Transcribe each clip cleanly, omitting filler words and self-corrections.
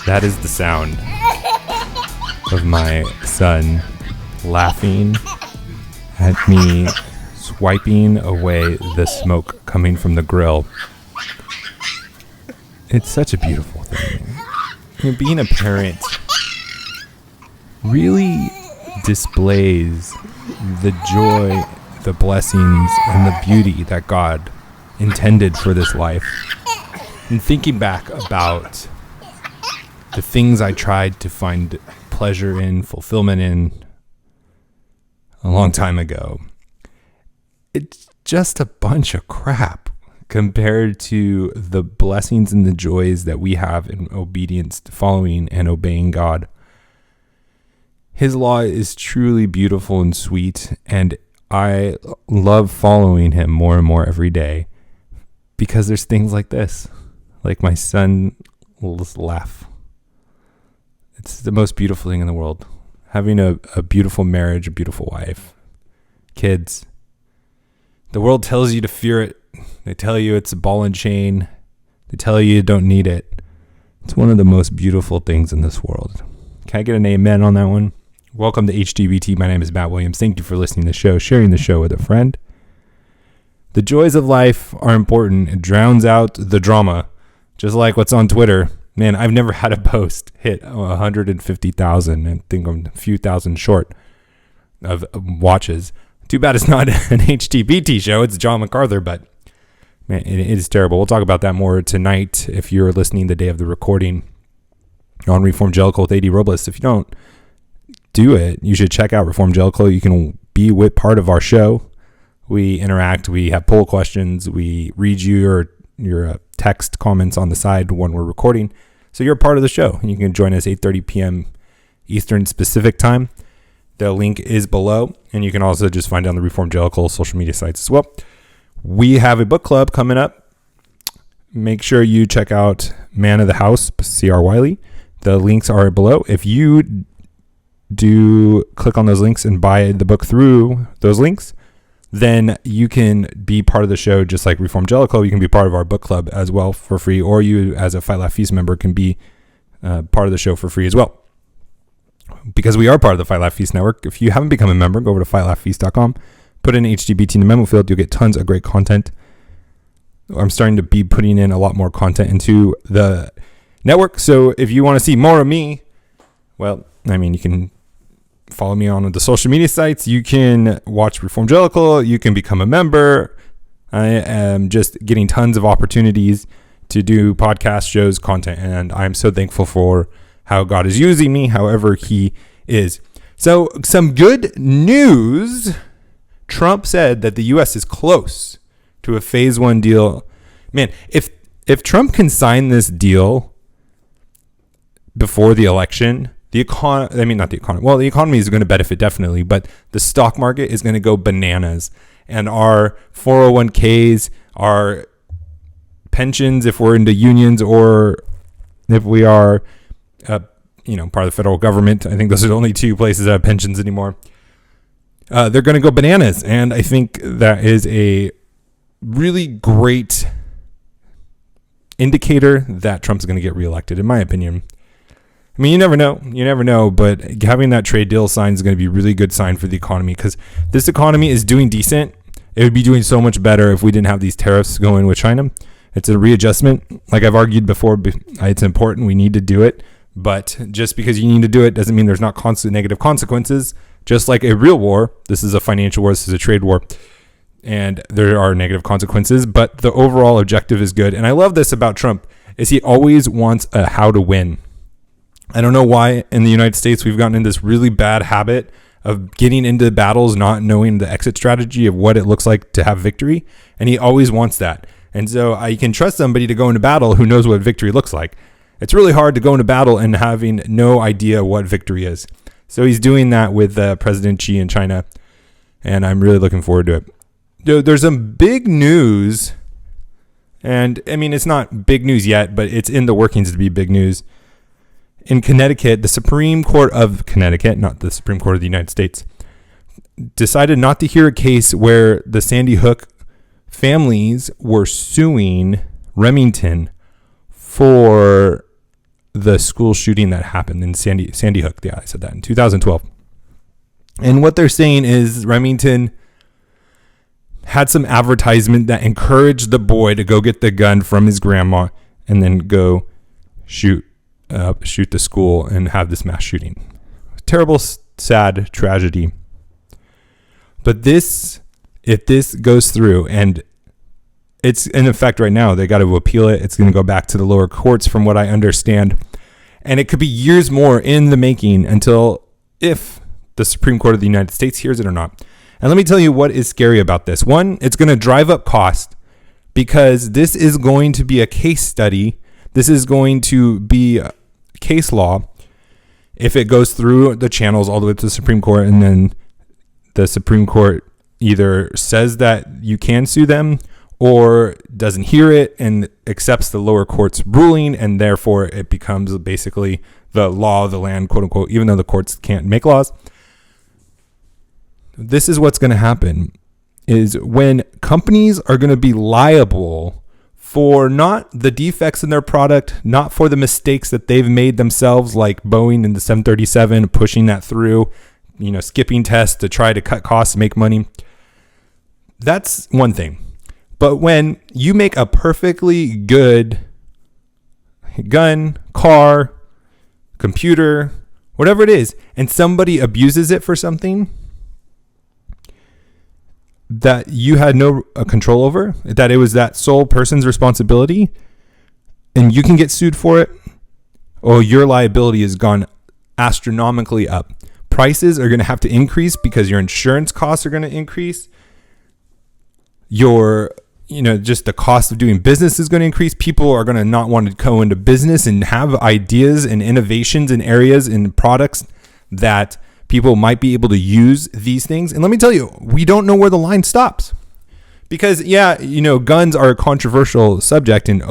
That is the sound of my son laughing at me swiping away the smoke coming from the grill. It's such a beautiful thing. You know, being a parent really displays the joy, the blessings, and the beauty that God intended for this life. And thinking back about the things I tried to find pleasure in, fulfillment in, a long time ago, it's just a bunch of crap compared to the blessings and the joys that we have in obedience, following and obeying God. His law is truly beautiful and sweet, and I love following him more and more every day because there's things like this, like my son will just laugh. It's the most beautiful thing in the world. Having a beautiful marriage, a beautiful wife, kids. The world tells you to fear it. They tell you it's a ball and chain. They tell you don't need it. It's one of the most beautiful things in this world. Can I get an amen on that one? Welcome to HTBT. My name is Matt Williams. Thank you for listening to the show, sharing the show with a friend. The joys of life are important. It drowns out the drama, just like what's on Twitter. Man, I've never had a post hit 150,000 and think I'm a few thousand short of watches. Too bad it's not an HTBT show. It's John MacArthur, but man, it is terrible. We'll talk about that more tonight if you're listening the day of the recording on Reformed Jellicle with A.D. Robles. If you don't do it, you should check out Reformed Jellicle. You can be with part of our show. We interact. We have poll questions. We read you your text comments on the side when we're recording. So you're a part of the show. You can join us 8:30 p.m. Eastern Pacific time. The link is below, and you can also just find it on the Reformed Jellicle social media sites as well. We have a book club coming up. Make sure you check out Man of the House, C.R. Wiley. The links are below. If you do click on those links and buy the book through those links, then you can be part of the show just like Reformed Jellicle. You can be part of our book club as well for free, or you as a Fight Laugh Feast member can be part of the show for free as well. Because we are part of the Fight Laugh Feast network. If you haven't become a member, go over to fightlaughfeast.com, put in HTBT in the memo field. You'll get tons of great content. I'm starting to be putting in a lot more content into the network. So if you want to see more of me, well, I mean, you can follow me on the social media sites. You can watch Reformed Jellicle. You can become a member. I am just getting tons of opportunities to do podcast shows, content, and I'm so thankful for how God is using me, however he is. So some good news. Trump said that the U.S. is close to a phase one deal. Man, if Trump can sign this deal before the election, the economy is going to benefit definitely, but the stock market is going to go bananas. And our 401ks, our pensions, if we're into unions or if we are, part of the federal government, I think those are the only two places that have pensions anymore. They're going to go bananas. And I think that is a really great indicator that Trump's going to get reelected, in my opinion. I mean, you never know, but having that trade deal signed is going to be a really good sign for the economy, because this economy is doing decent. It would be doing so much better if we didn't have these tariffs going with China. It's a readjustment. Like I've argued before, it's important. We need to do it. But just because you need to do it doesn't mean there's not constant negative consequences. Just like a real war, this is a financial war, this is a trade war, and there are negative consequences, but the overall objective is good. And I love this about Trump, is he always wants a how to win. I don't know why in the United States we've gotten in this really bad habit of getting into battles not knowing the exit strategy of what it looks like to have victory, and he always wants that. And so I can trust somebody to go into battle who knows what victory looks like. It's really hard to go into battle and having no idea what victory is. So he's doing that with President Xi in China, and I'm really looking forward to it. There's some big news, and I mean, it's not big news yet, but it's in the workings to be big news. In Connecticut, the Supreme Court of Connecticut, not the Supreme Court of the United States, decided not to hear a case where the Sandy Hook families were suing Remington for the school shooting that happened in Sandy Hook. Yeah, I said that in 2012. And what they're saying is Remington had some advertisement that encouraged the boy to go get the gun from his grandma and then go shoot the school and have this mass shooting. Terrible, sad tragedy. But if this goes through, and it's in effect right now, they got to appeal it. It's going to go back to the lower courts from what I understand. And it could be years more in the making if the Supreme Court of the United States hears it or not. And let me tell you what is scary about this. One, it's going to drive up cost because this is going to be a case study. This is going to be case law if it goes through the channels all the way to the Supreme Court, and then the Supreme Court either says that you can sue them or doesn't hear it and accepts the lower court's ruling, and therefore it becomes basically the law of the land, quote unquote, even though the courts can't make laws. This is what's going to happen is when companies are going to be liable for not the defects in their product, not for the mistakes that they've made themselves, like Boeing in the 737, pushing that through, skipping tests to try to cut costs and make money. That's one thing. But when you make a perfectly good gun, car, computer, whatever it is, and somebody abuses it for something that you had no control over, that it was that sole person's responsibility, and you can get sued for it, your liability has gone astronomically up. Prices are going to have to increase because your insurance costs are going to increase. Just the cost of doing business is going to increase. People are going to not want to go into business and have ideas and innovations in areas and products that people might be able to use these things. And let me tell you, we don't know where the line stops. Because, guns are a controversial subject, and,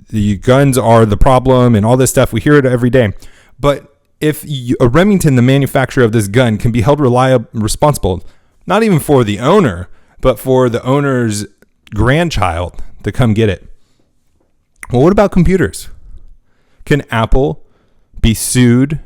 the guns are the problem and all this stuff. We hear it every day. But if a Remington, the manufacturer of this gun, can be held responsible, not even for the owner, but for the owner's grandchild to come get it. Well, what about computers? Can Apple be sued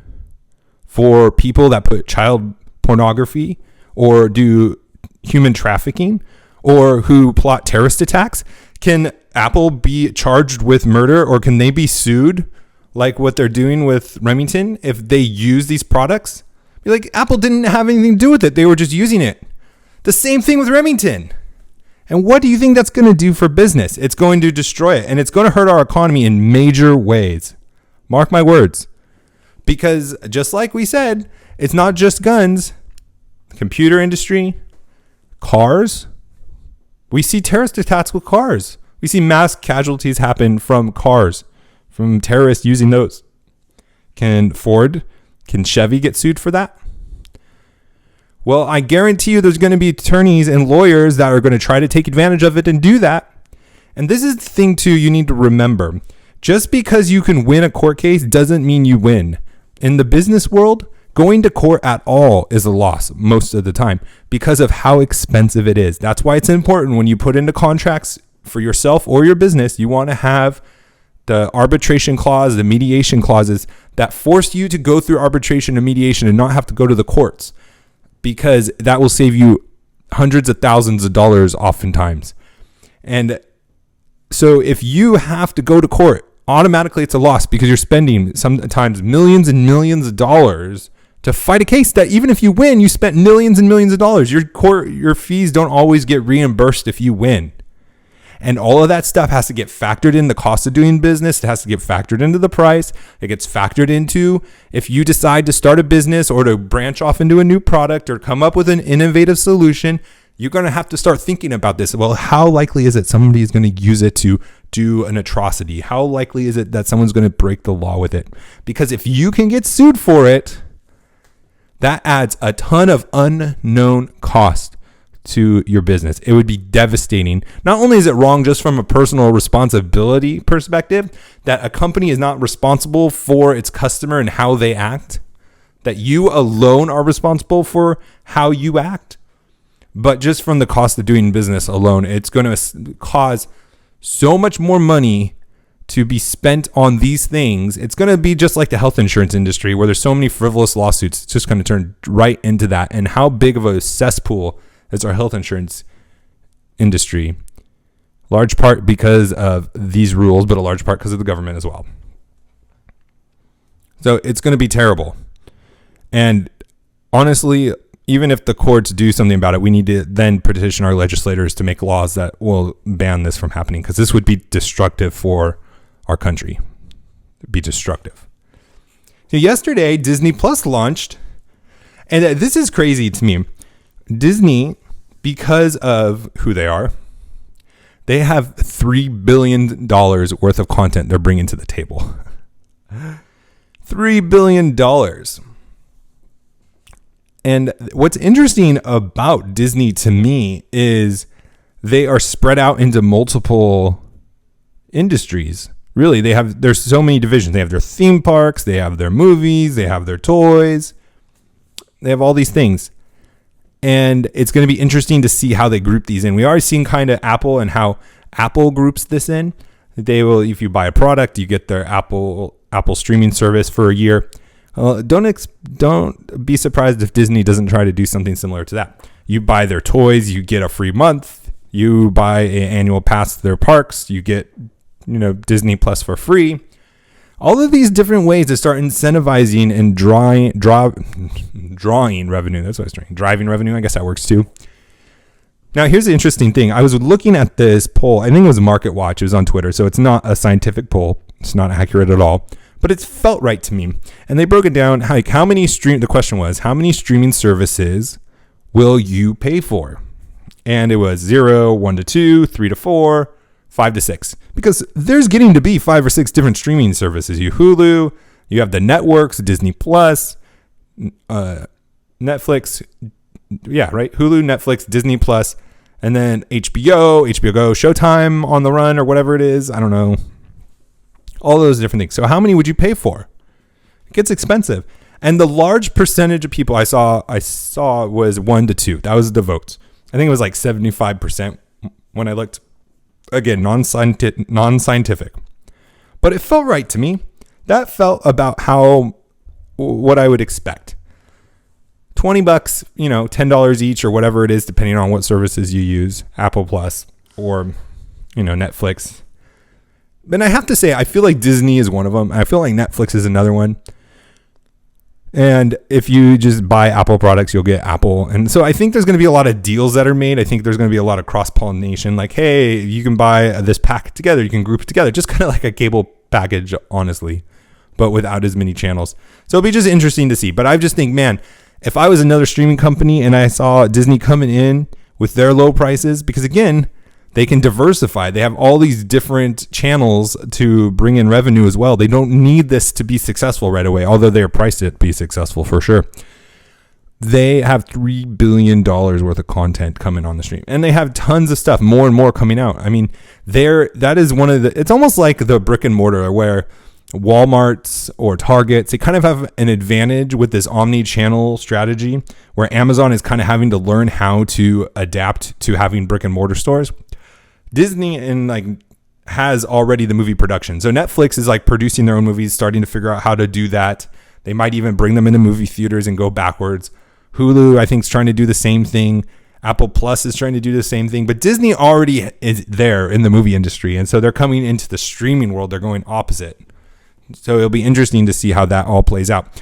for people that put child pornography or do human trafficking or who plot terrorist attacks? Can Apple be charged with murder, or can they be sued like what they're doing with Remington if they use these products? Be like, Apple didn't have anything to do with it. They were just using it. The same thing with Remington. And what do you think that's going to do for business? It's going to destroy it, and it's going to hurt our economy in major ways. Mark my words. Because just like we said, it's not just guns, computer industry, cars. We see terrorist attacks with cars. We see mass casualties happen from cars, from terrorists using those. Can Chevy get sued for that? Well, I guarantee you there's going to be attorneys and lawyers that are going to try to take advantage of it and do that. And this is the thing, too, you need to remember. Just because you can win a court case doesn't mean you win. In the business world, going to court at all is a loss most of the time because of how expensive it is. That's why it's important when you put into contracts for yourself or your business, you want to have the arbitration clause, the mediation clauses that force you to go through arbitration and mediation and not have to go to the courts, because that will save you hundreds of thousands of dollars oftentimes. And so if you have to go to court, automatically it's a loss because you're spending sometimes millions and millions of dollars to fight a case that even if you win, you spent millions and millions of dollars. Your fees don't always get reimbursed if you win. And all of that stuff has to get factored in the cost of doing business. It has to get factored into the price. It gets factored into if you decide to start a business or to branch off into a new product or come up with an innovative solution, you're going to have to start thinking about this. Well, how likely is it somebody is going to use it to do an atrocity? How likely is it that someone's going to break the law with it? Because if you can get sued for it, that adds a ton of unknown cost to your business. It would be devastating. Not only is it wrong just from a personal responsibility perspective, that a company is not responsible for its customer and how they act, that you alone are responsible for how you act, but just from the cost of doing business alone, it's going to cause so much more money to be spent on these things, it's going to be just like the health insurance industry where there's so many frivolous lawsuits. It's just going to turn right into that. And how big of a cesspool is our health insurance industry? Large part because of these rules, but a large part because of the government as well. So it's going to be terrible. And honestly, even if the courts do something about it, we need to then petition our legislators to make laws that will ban this from happening, because this would be destructive for our country. It'd be destructive. So yesterday, Disney Plus launched, and this is crazy to me. Disney, because of who they are, they have $3 billion worth of content they're bringing to the table. $3 billion. And what's interesting about Disney to me is they are spread out into multiple industries. Really, there's so many divisions. They have their theme parks, they have their movies, they have their toys, they have all these things. And it's going to be interesting to see how they group these in. We are seeing kind of Apple and how Apple groups this in. They will, if you buy a product, you get their Apple streaming service for a year. Don't be surprised if Disney doesn't try to do something similar to that. You buy their toys, you get a free month. You buy an annual pass to their parks, you get Disney Plus for free. All of these different ways to start incentivizing and drawing revenue. That's what I was trying. Driving revenue. I guess that works too. Now, here's the interesting thing. I was looking at this poll. I think it was Market Watch. It was on Twitter. So it's not a scientific poll. It's not accurate at all. But it felt right to me. And they broke it down. The question was, how many streaming services will you pay for? And it was 0, 1 to 2, 3 to 4, 5 to 6. Because there's getting to be 5 or 6 different streaming services. You Hulu, you have the networks, Disney Plus, Netflix. Yeah, right? Hulu, Netflix, Disney Plus, and then HBO Go, Showtime on the run or whatever it is. I don't know. All those different things. So how many would you pay for? It gets expensive. And the large percentage of people I saw was 1 to 2. That was the votes. I think it was like 75% when I looked. Again, non-scientific. But it felt right to me. That felt about what I would expect. $20, $10 each or whatever it is, depending on what services you use, Apple Plus or, Netflix. But I have to say, I feel like Disney is one of them. I feel like Netflix is another one. And if you just buy Apple products, you'll get Apple. And so I think there's going to be a lot of deals that are made. I think there's going to be a lot of cross-pollination. Like, hey, you can buy this pack together. You can group it together. Just kind of like a cable package, honestly, but without as many channels. So it'll be just interesting to see. But I just think, man, if I was another streaming company and I saw Disney coming in with their low prices, because again, they can diversify. They have all these different channels to bring in revenue as well. They don't need this to be successful right away, although they're priced to be successful for sure. They have $3 billion worth of content coming on the stream, and they have tons of stuff, more and more coming out. I mean, that is one of it's almost like the brick and mortar where Walmart's or Target's, they kind of have an advantage with this omni-channel strategy where Amazon is kind of having to learn how to adapt to having brick and mortar stores. Disney has already the movie production. So Netflix is producing their own movies, starting to figure out how to do that. They might even bring them into movie theaters and go backwards. Hulu, I think, is trying to do the same thing. Apple Plus is trying to do the same thing. But Disney already is there in the movie industry. And so they're coming into the streaming world. They're going opposite. So it'll be interesting to see how that all plays out.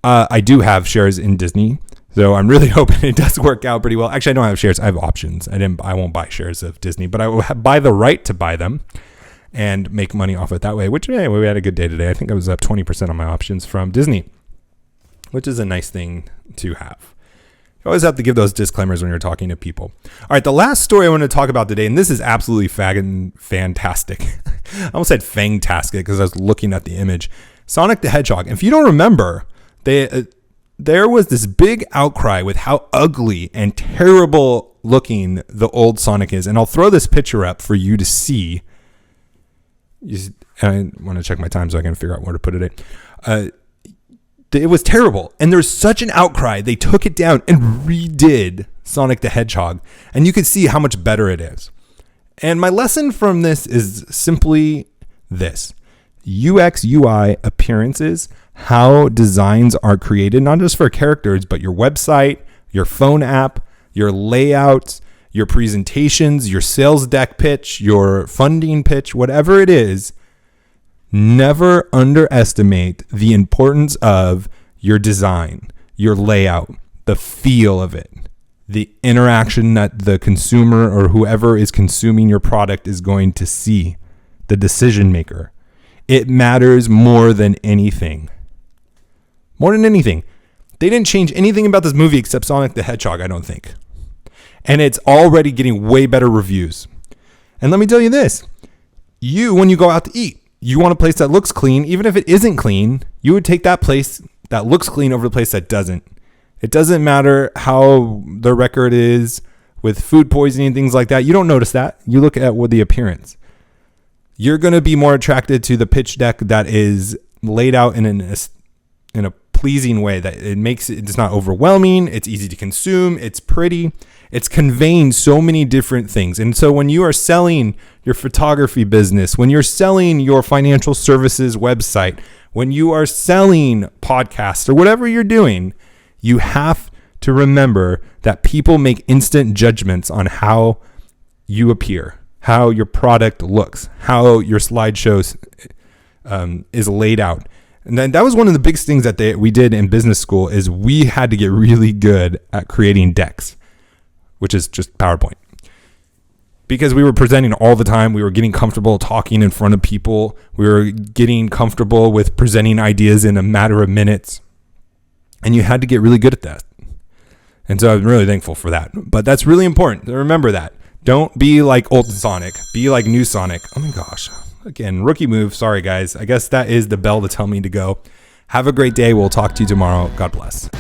I do have shares in Disney. So I'm really hoping it does work out pretty well. Actually, I don't have shares. I have options. I won't buy shares of Disney, but I will buy the right to buy them and make money off it that way, which anyway, we had a good day today. I think I was up 20% on my options from Disney, which is a nice thing to have. You always have to give those disclaimers when you're talking to people. All right, the last story I want to talk about today, and this is absolutely fantastic. I almost said fantastic because I was looking at the image. Sonic the Hedgehog. If you don't remember, there was this big outcry with how ugly and terrible looking the old Sonic is. And I'll throw this picture up for you to see. I want to check my time so I can figure out where to put it in. It was terrible. And there's such an outcry. They took it down and redid Sonic the Hedgehog. And you can see how much better it is. And my lesson from this is simply this. UX, UI, appearances, how designs are created, not just for characters, but your website, your phone app, your layouts, your presentations, your sales deck pitch, your funding pitch, whatever it is. Never underestimate the importance of your design, your layout, the feel of it, the interaction that the consumer or whoever is consuming your product is going to see, the decision maker. It matters more than anything. More than anything. They didn't change anything about this movie except Sonic the Hedgehog, I don't think. And it's already getting way better reviews. And let me tell you this. When you go out to eat, you want a place that looks clean. Even if it isn't clean, you would take that place that looks clean over the place that doesn't. It doesn't matter how the record is with food poisoning and things like that. You don't notice that. You look at the appearance. You're going to be more attracted to the pitch deck that is laid out in a pleasing way, that it's not overwhelming. It's easy to consume. It's pretty. It's conveying so many different things. And so when you are selling your photography business, when you're selling your financial services website, when you are selling podcasts or whatever you're doing, you have to remember that people make instant judgments on how you appear, how your product looks, how your slideshow is laid out. And then that was one of the biggest things that we did in business school, is we had to get really good at creating decks, which is just PowerPoint. Because we were presenting all the time, we were getting comfortable talking in front of people, we were getting comfortable with presenting ideas in a matter of minutes, and you had to get really good at that. And so I'm really thankful for that. But that's really important to remember that. Don't be like old Sonic, be like new Sonic. Oh my gosh. Again, rookie move. Sorry, guys. I guess that is the bell to tell me to go. Have a great day. We'll talk to you tomorrow. God bless.